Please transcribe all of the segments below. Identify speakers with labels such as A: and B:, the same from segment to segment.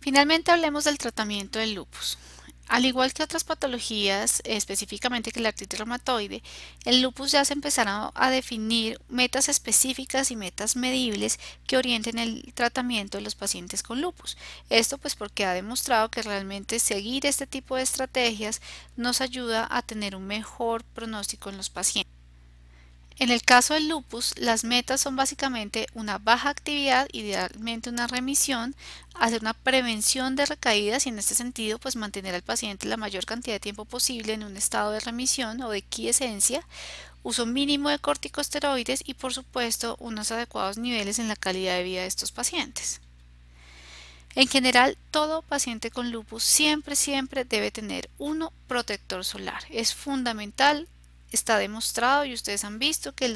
A: Finalmente hablemos del tratamiento del lupus. Al igual que otras patologías, específicamente que la artritis reumatoide, el lupus ya se empezaron a definir metas específicas y metas medibles que orienten el tratamiento de los pacientes con lupus. Esto pues porque ha demostrado que realmente seguir este tipo de estrategias nos ayuda a tener un mejor pronóstico en los pacientes. En el caso del lupus, las metas son básicamente una baja actividad, idealmente una remisión, hacer una prevención de recaídas y en este sentido pues mantener al paciente la mayor cantidad de tiempo posible en un estado de remisión o de quiescencia, uso mínimo de corticosteroides y por supuesto unos adecuados niveles en la calidad de vida de estos pacientes. En general, todo paciente con lupus siempre debe tener uno protector solar. Es fundamental, está demostrado y ustedes han visto que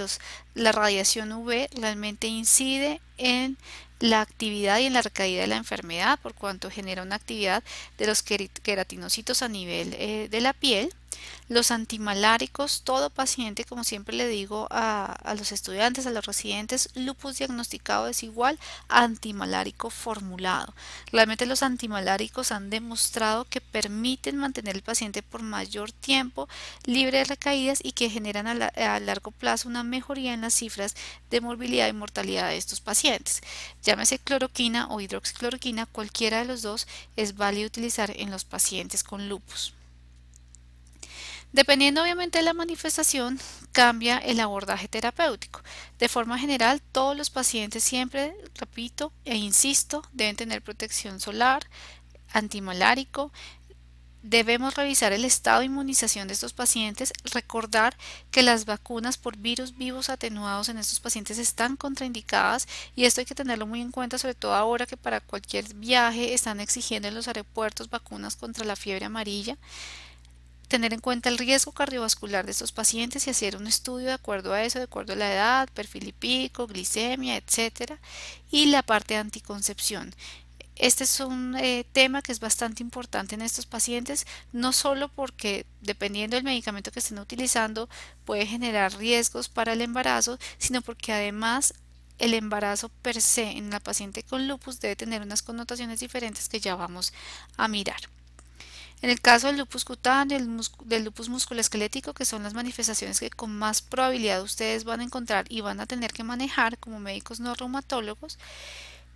A: la radiación UV realmente incide en la actividad y en la recaída de la enfermedad por cuanto genera una actividad de los queratinocitos a nivel de la piel. Los antimaláricos, todo paciente, como siempre le digo a los estudiantes, a los residentes, lupus diagnosticado es igual a antimalárico formulado. Realmente los antimaláricos han demostrado que permiten mantener al paciente por mayor tiempo libre de recaídas y que generan a largo plazo una mejoría en las cifras de morbilidad y mortalidad de estos pacientes. Llámese cloroquina o hidroxicloroquina, cualquiera de los dos es válido utilizar en los pacientes con lupus. Dependiendo obviamente de la manifestación, cambia el abordaje terapéutico. De forma general, todos los pacientes siempre, repito e insisto, deben tener protección solar, antimalárico. Debemos revisar el estado de inmunización de estos pacientes, recordar que las vacunas por virus vivos atenuados en estos pacientes están contraindicadas y esto hay que tenerlo muy en cuenta, sobre todo ahora que para cualquier viaje están exigiendo en los aeropuertos vacunas contra la fiebre amarilla. Tener en cuenta el riesgo cardiovascular de estos pacientes y hacer un estudio de acuerdo a eso, de acuerdo a la edad, perfil lipídico, glicemia, etcétera, y la parte de anticoncepción. Este es un tema que es bastante importante en estos pacientes, no solo porque dependiendo del medicamento que estén utilizando puede generar riesgos para el embarazo, sino porque además el embarazo per se en la paciente con lupus debe tener unas connotaciones diferentes que ya vamos a mirar. En el caso del lupus cutáneo, del lupus musculoesquelético, que son las manifestaciones que con más probabilidad ustedes van a encontrar y van a tener que manejar como médicos no reumatólogos,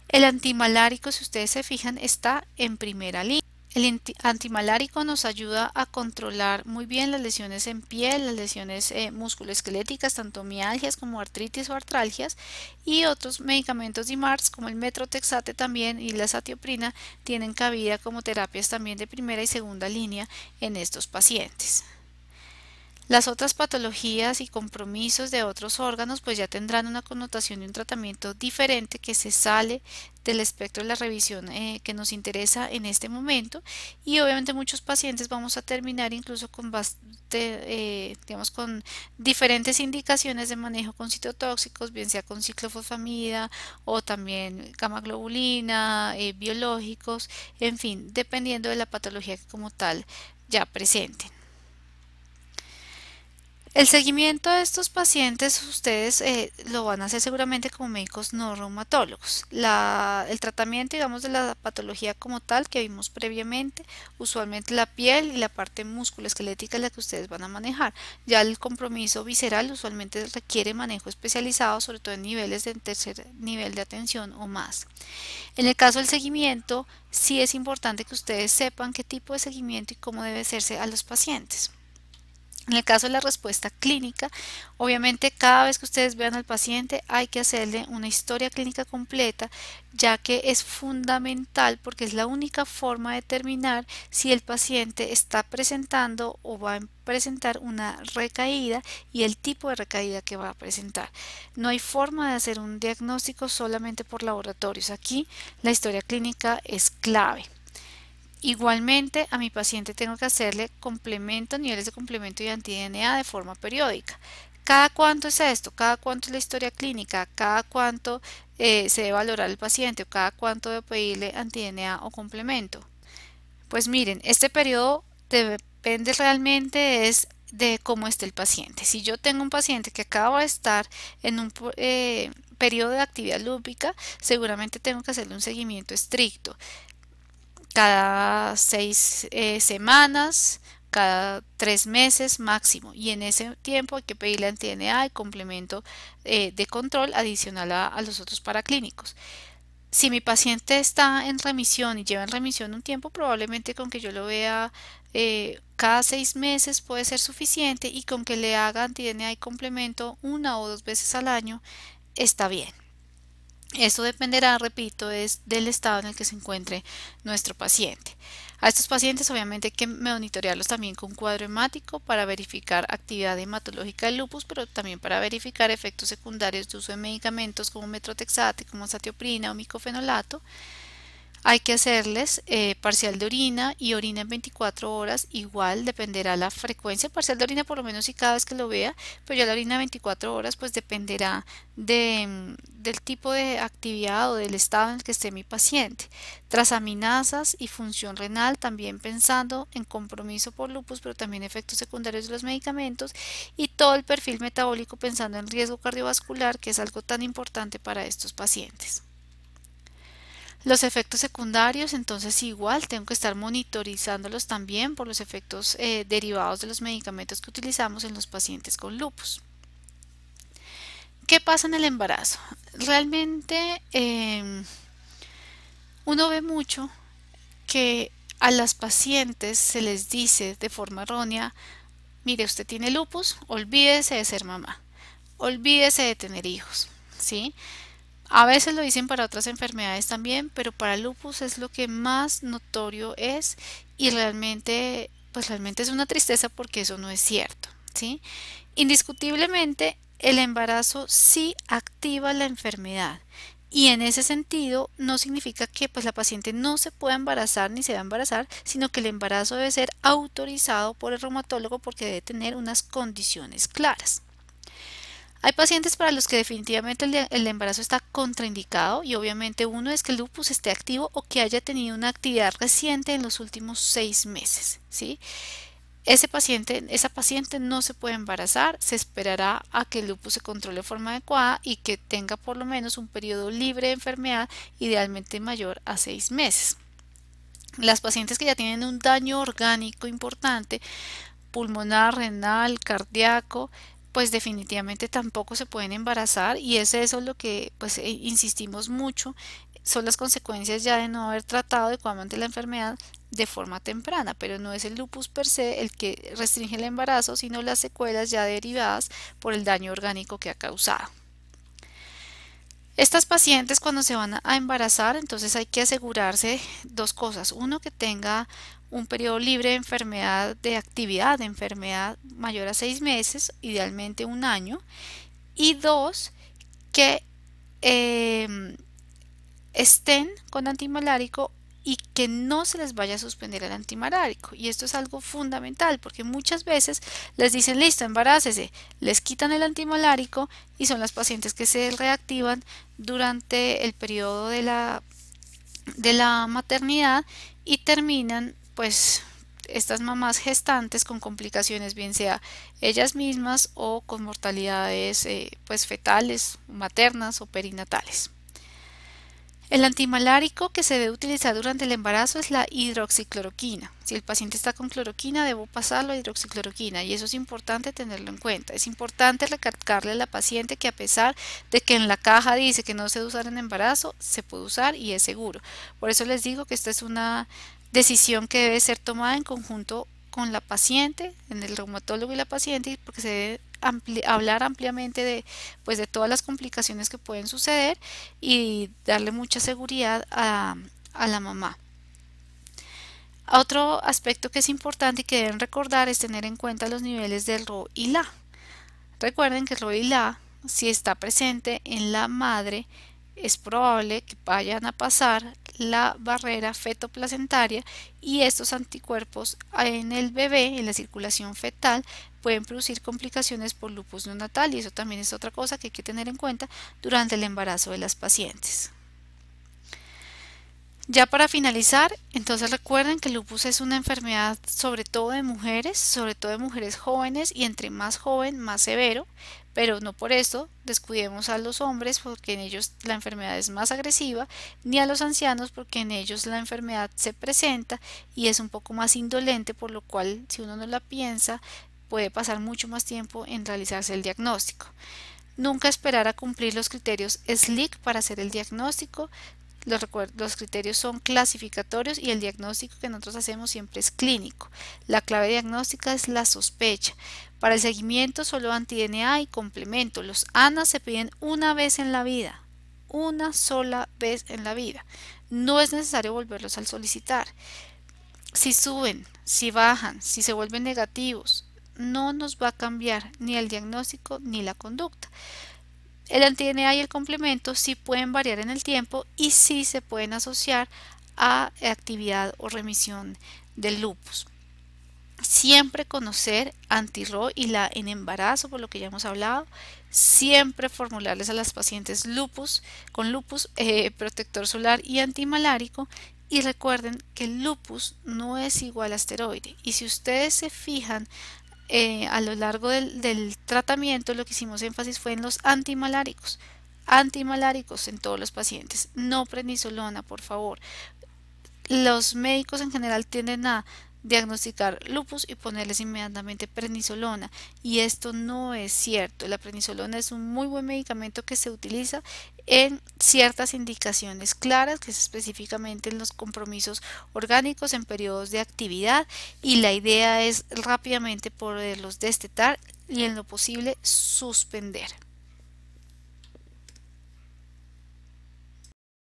A: el antimalárico, si ustedes se fijan, está en primera línea. El antimalárico nos ayuda a controlar muy bien las lesiones en piel, las lesiones musculoesqueléticas, tanto mialgias como artritis o artralgias, y otros medicamentos de IMARS como el metrotexate también y la satioprina tienen cabida como terapias también de primera y segunda línea en estos pacientes. Las otras patologías y compromisos de otros órganos pues ya tendrán una connotación y un tratamiento diferente que se sale del espectro de la revisión que nos interesa en este momento y obviamente muchos pacientes vamos a terminar incluso con digamos con diferentes indicaciones de manejo con citotóxicos, bien sea con ciclofosfamida o también gamma globulina, biológicos, en fin, dependiendo de la patología que como tal ya presenten. El seguimiento de estos pacientes ustedes lo van a hacer seguramente como médicos no reumatólogos. El tratamiento, digamos, de la patología como tal que vimos previamente, usualmente la piel y la parte musculoesquelética es la que ustedes van a manejar. Ya el compromiso visceral usualmente requiere manejo especializado, sobre todo en niveles de tercer nivel de atención o más. En el caso del seguimiento, sí es importante que ustedes sepan qué tipo de seguimiento y cómo debe hacerse a los pacientes. En el caso de la respuesta clínica, obviamente cada vez que ustedes vean al paciente hay que hacerle una historia clínica completa, ya que es fundamental porque es la única forma de determinar si el paciente está presentando o va a presentar una recaída y el tipo de recaída que va a presentar. No hay forma de hacer un diagnóstico solamente por laboratorios. Aquí la historia clínica es clave. Igualmente, a mi paciente tengo que hacerle complemento, niveles de complemento y anti-DNA de forma periódica. ¿Cada cuánto es esto? ¿Cada cuánto es la historia clínica? ¿Cada cuánto se debe valorar el paciente? ¿O cada cuánto debe pedirle anti-DNA o complemento? Pues miren, este periodo depende realmente es de cómo esté el paciente. Si yo tengo un paciente que acaba de estar en un periodo de actividad lúpica, seguramente tengo que hacerle un seguimiento estricto. cada 6 semanas, cada 3 meses máximo, y en ese tiempo hay que pedirle anti-DNA y complemento de control adicional a los otros paraclínicos. Si mi paciente está en remisión y lleva en remisión un tiempo, probablemente con que yo lo vea cada 6 meses puede ser suficiente, y con que le haga anti-DNA y complemento 1 o 2 veces al año está bien. Esto dependerá, repito, del estado en el que se encuentre nuestro paciente. A estos pacientes obviamente hay que monitorearlos también con cuadro hemático para verificar actividad hematológica del lupus, pero también para verificar efectos secundarios de uso de medicamentos como metrotexate, como azatioprina o micofenolato. Hay que hacerles parcial de orina y orina en 24 horas, igual dependerá la frecuencia. Parcial de orina por lo menos si cada vez que lo vea, pero ya la orina 24 horas pues dependerá del tipo de actividad o del estado en el que esté mi paciente. Transaminasas y función renal, también pensando en compromiso por lupus, pero también efectos secundarios de los medicamentos, y todo el perfil metabólico pensando en riesgo cardiovascular, que es algo tan importante para estos pacientes. Los efectos secundarios, entonces igual tengo que estar monitorizándolos también por los efectos derivados de los medicamentos que utilizamos en los pacientes con lupus. ¿Qué pasa en el embarazo? Realmente uno ve mucho que a las pacientes se les dice de forma errónea: mire, usted tiene lupus, olvídese de ser mamá, olvídese de tener hijos, ¿sí? A veces lo dicen para otras enfermedades también, pero para lupus es lo que más notorio es, y realmente, pues realmente es una tristeza porque eso no es cierto, ¿sí? Indiscutiblemente, el embarazo sí activa la enfermedad, y en ese sentido no significa que pues la paciente no se pueda embarazar ni se va a embarazar, sino que el embarazo debe ser autorizado por el reumatólogo porque debe tener unas condiciones claras. Hay pacientes para los que definitivamente el embarazo está contraindicado, y obviamente uno es que el lupus esté activo o que haya tenido una actividad reciente en los últimos 6 meses, ¿sí? Esa paciente no se puede embarazar, se esperará a que el lupus se controle de forma adecuada y que tenga por lo menos un periodo libre de enfermedad, idealmente mayor a 6 meses. Las pacientes que ya tienen un daño orgánico importante, pulmonar, renal, cardíaco, pues definitivamente tampoco se pueden embarazar, y es eso lo que pues insistimos mucho, son las consecuencias ya de no haber tratado adecuadamente la enfermedad de forma temprana, pero no es el lupus per se el que restringe el embarazo, sino las secuelas ya derivadas por el daño orgánico que ha causado. Estas pacientes, cuando se van a embarazar, entonces hay que asegurarse dos cosas: uno, que tenga un periodo libre de enfermedad, de actividad de enfermedad mayor a 6 meses, idealmente un año, y dos, que estén con antimalárico y que no se les vaya a suspender el antimalárico. Y esto es algo fundamental porque muchas veces les dicen: listo, embarácese, les quitan el antimalárico, y son las pacientes que se reactivan durante el periodo de la maternidad, y terminan pues estas mamás gestantes con complicaciones, bien sea ellas mismas o con mortalidades pues fetales, maternas o perinatales. El antimalárico que se debe utilizar durante el embarazo es la hidroxicloroquina. Si el paciente está con cloroquina, debo pasarlo a hidroxicloroquina, y eso es importante tenerlo en cuenta. Es importante recalcarle a la paciente que, a pesar de que en la caja dice que no se debe usar en embarazo, se puede usar y es seguro. Por eso les digo que esta es una decisión que debe ser tomada en conjunto con la paciente, en el reumatólogo y la paciente, porque se debe hablar ampliamente de todas las complicaciones que pueden suceder, y darle mucha seguridad a la mamá. Otro aspecto que es importante y que deben recordar es tener en cuenta los niveles del Rho y La. Recuerden que el Rho y La, si está presente en la madre, es probable que vayan a pasar la barrera fetoplacentaria, y estos anticuerpos en el bebé, en la circulación fetal, pueden producir complicaciones por lupus neonatal, y eso también es otra cosa que hay que tener en cuenta durante el embarazo de las pacientes. Ya para finalizar, entonces recuerden que el lupus es una enfermedad sobre todo de mujeres jóvenes y entre más joven, más severo, pero no por esto descuidemos a los hombres porque en ellos la enfermedad es más agresiva, ni a los ancianos porque en ellos la enfermedad se presenta y es un poco más indolente, por lo cual si uno no la piensa, puede pasar mucho más tiempo en realizarse el diagnóstico. Nunca esperar a cumplir los criterios SLIC para hacer el diagnóstico. Los criterios son clasificatorios y el diagnóstico que nosotros hacemos siempre es clínico. La clave diagnóstica es la sospecha. Para el seguimiento solo anti-DNA y complemento. Los ANA se piden una vez en la vida, una sola vez en la vida. No es necesario volverlos al solicitar. Si suben, si bajan, si se vuelven negativos, no nos va a cambiar ni el diagnóstico ni la conducta. El anti-DNA y el complemento sí pueden variar en el tiempo y sí se pueden asociar a actividad o remisión del lupus. Siempre conocer anti-RO y la en embarazo, por lo que ya hemos hablado. Siempre formularles a las pacientes con lupus protector solar y antimalárico. Y recuerden que el lupus no es igual a esteroide. Y si ustedes se fijan, a lo largo del tratamiento lo que hicimos énfasis fue en los antimaláricos en todos los pacientes, no prednisolona, por favor. Los médicos en general tienden a diagnosticar lupus y ponerles inmediatamente prednisolona y esto no es cierto. La prednisolona es un muy buen medicamento que se utiliza en ciertas indicaciones claras, que es específicamente en los compromisos orgánicos en periodos de actividad, y la idea es rápidamente poderlos destetar y en lo posible suspender.